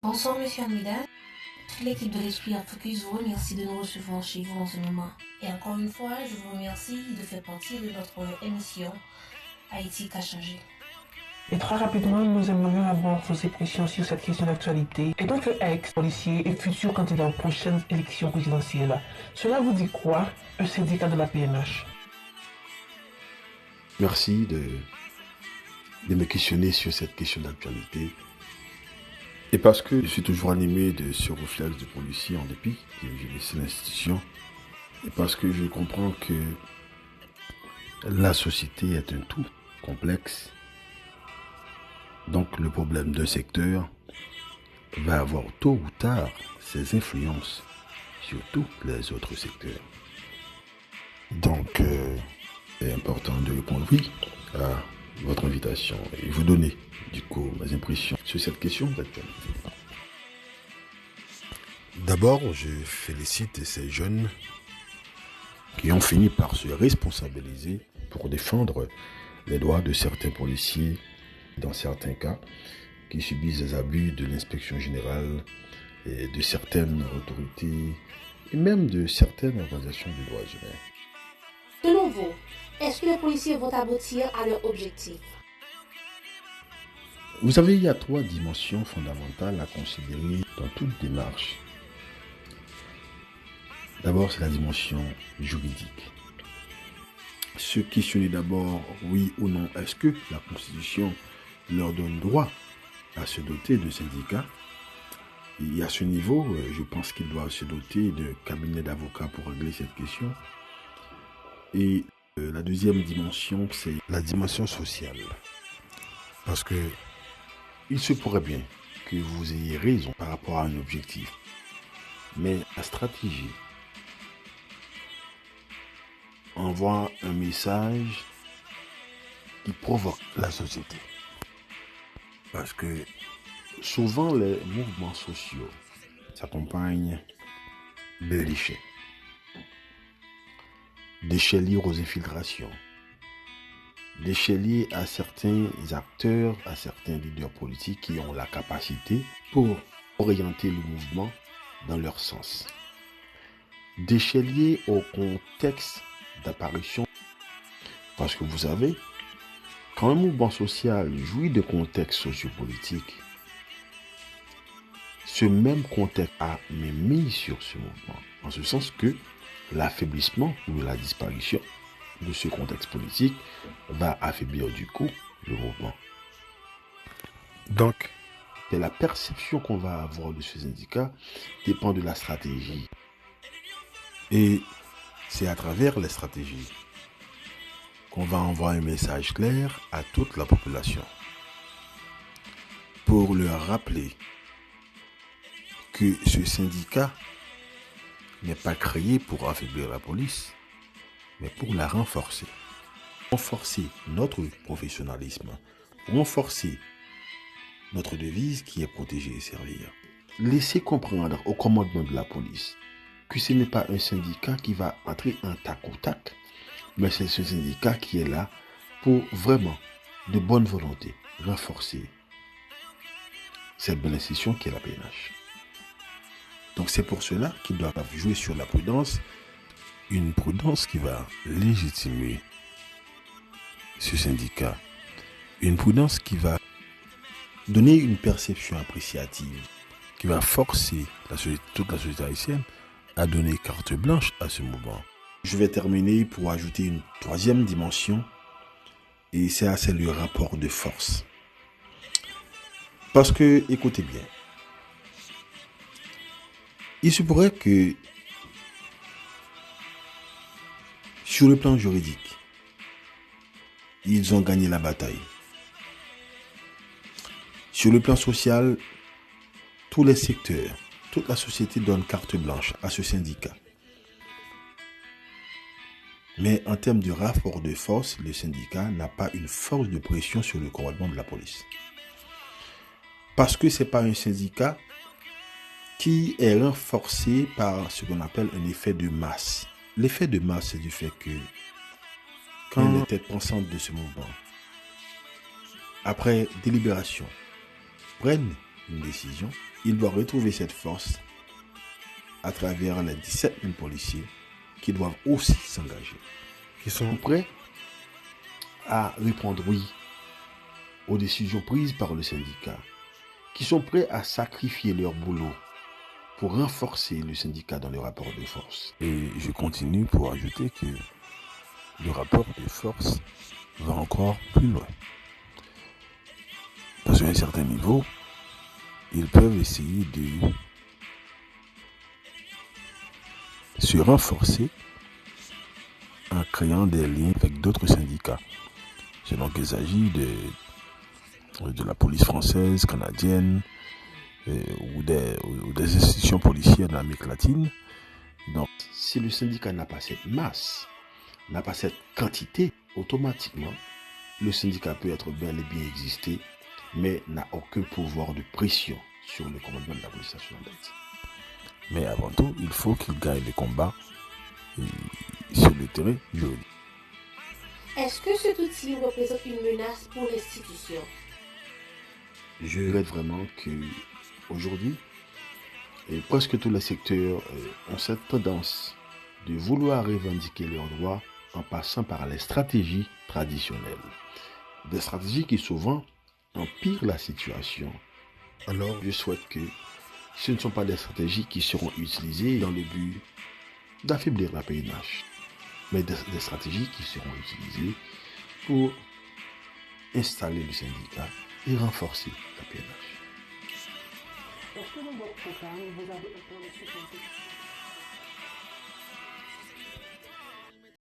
Bonsoir, monsieur Amida. L'équipe de l'Esprit à Focus vous remercie de nous recevoir chez vous en ce moment. Et encore une fois, je vous remercie de faire partie de notre émission Haïti qu'a changé. Et très rapidement, nous aimerions avoir vos impressions sur cette question d'actualité. Et donc, ex-policier et futur candidat aux prochaines élections présidentielles, cela vous dit quoi, un syndicat de la PNH? Merci de me questionner sur cette question d'actualité. Et parce que je suis toujours animé de ce réflexe de policier en dépit que j'ai laissé l'institution, et parce que je comprends que la société est un tout complexe, donc le problème d'un secteur va avoir tôt ou tard ses influences sur tous les autres secteurs. Donc, c'est important de répondre oui à votre invitation et vous donner du coup mes impressions sur cette question d'actualité. D'abord, je félicite ces jeunes qui ont fini par se responsabiliser pour défendre les droits de certains policiers, dans certains cas, qui subissent des abus de l'inspection générale et de certaines autorités et même de certaines organisations de droits humains. Selon vous, est-ce que les policiers vont aboutir à leur objectif? Vous savez, il y a 3 dimensions fondamentales à considérer dans toute démarche. D'abord, c'est la dimension juridique. Se questionner d'abord, oui ou non, est-ce que la Constitution leur donne droit à se doter de syndicats? Et à ce niveau, je pense qu'ils doivent se doter de cabinets d'avocats pour régler cette question. Et la deuxième dimension, c'est la dimension sociale. Parce que il se pourrait bien que vous ayez raison par rapport à un objectif. Mais la stratégie envoie un message qui provoque la société. Parce que souvent les mouvements sociaux s'accompagnent de déchets. Déchets liés aux infiltrations. Déchets liés à certains acteurs, à certains leaders politiques qui ont la capacité pour orienter le mouvement dans leur sens. Déchets liés au contexte d'apparition. Parce que vous savez, quand un mouvement social jouit de contexte sociopolitique, ce même contexte a mis sur ce mouvement. En ce sens que l'affaiblissement ou la disparition de ce contexte politique va affaiblir du coup le mouvement. Donc, c'est la perception qu'on va avoir de ce syndicat dépend de la stratégie. Et c'est à travers les stratégies qu'on va envoyer un message clair à toute la population pour leur rappeler que ce syndicat n'est pas créé pour affaiblir la police, mais pour la renforcer. Renforcer notre professionnalisme, renforcer notre devise qui est protéger et servir. Laisser comprendre au commandement de la police que ce n'est pas un syndicat qui va entrer en tac au tac, mais c'est ce syndicat qui est là pour vraiment, de bonne volonté, renforcer cette belle institution qui est la PNH. Donc c'est pour cela qu'ils doivent jouer sur la prudence, une prudence qui va légitimer ce syndicat, une prudence qui va donner une perception appréciative, qui va forcer toute la société haïtienne à donner carte blanche à ce mouvement. Je vais terminer pour ajouter une 3e dimension, et c'est le rapport de force. Parce que, écoutez bien, il se pourrait que sur le plan juridique, ils ont gagné la bataille. Sur le plan social, tous les secteurs, toute la société donne carte blanche à ce syndicat. Mais en termes de rapport de force, le syndicat n'a pas une force de pression sur le commandement de la police. Parce que ce n'est pas un syndicat qui est renforcé par ce qu'on appelle un effet de masse. L'effet de masse, c'est du fait que quand les têtes pensantes de ce mouvement, après délibération, prennent une décision, il doit retrouver cette force à travers les 17 000 policiers qui doivent aussi s'engager, qui sont prêts à répondre oui aux décisions prises par le syndicat, qui sont prêts à sacrifier leur boulot pour renforcer le syndicat dans le rapport de force. Et je continue pour ajouter que le rapport de force va encore plus loin. Parce qu'à un certain niveau, ils peuvent essayer de se renforcer en créant des liens avec d'autres syndicats. C'est donc il s'agit de la police française, canadienne, ou des institutions policières de l'Amérique latine. Donc, si le syndicat n'a pas cette masse, n'a pas cette quantité, automatiquement, le syndicat peut être bel et bien existé, mais n'a aucun pouvoir de pression sur le commandement de la police nationale d'Haïti. Mais avant tout, il faut qu'il gagne les combats sur le terrain juridique. Est-ce que cet outil représente une menace pour l'institution? Je regrette vraiment que aujourd'hui, presque tous les secteurs ont cette tendance de vouloir revendiquer leurs droits en passant par les stratégies traditionnelles. Des stratégies qui souvent empirent la situation. Alors, je souhaite que ce ne sont pas des stratégies qui seront utilisées dans le but d'affaiblir la PNH, mais des stratégies qui seront utilisées pour installer le syndicat et renforcer la PNH. Est-ce que dans votre programme, vous avez un plan de sécurité?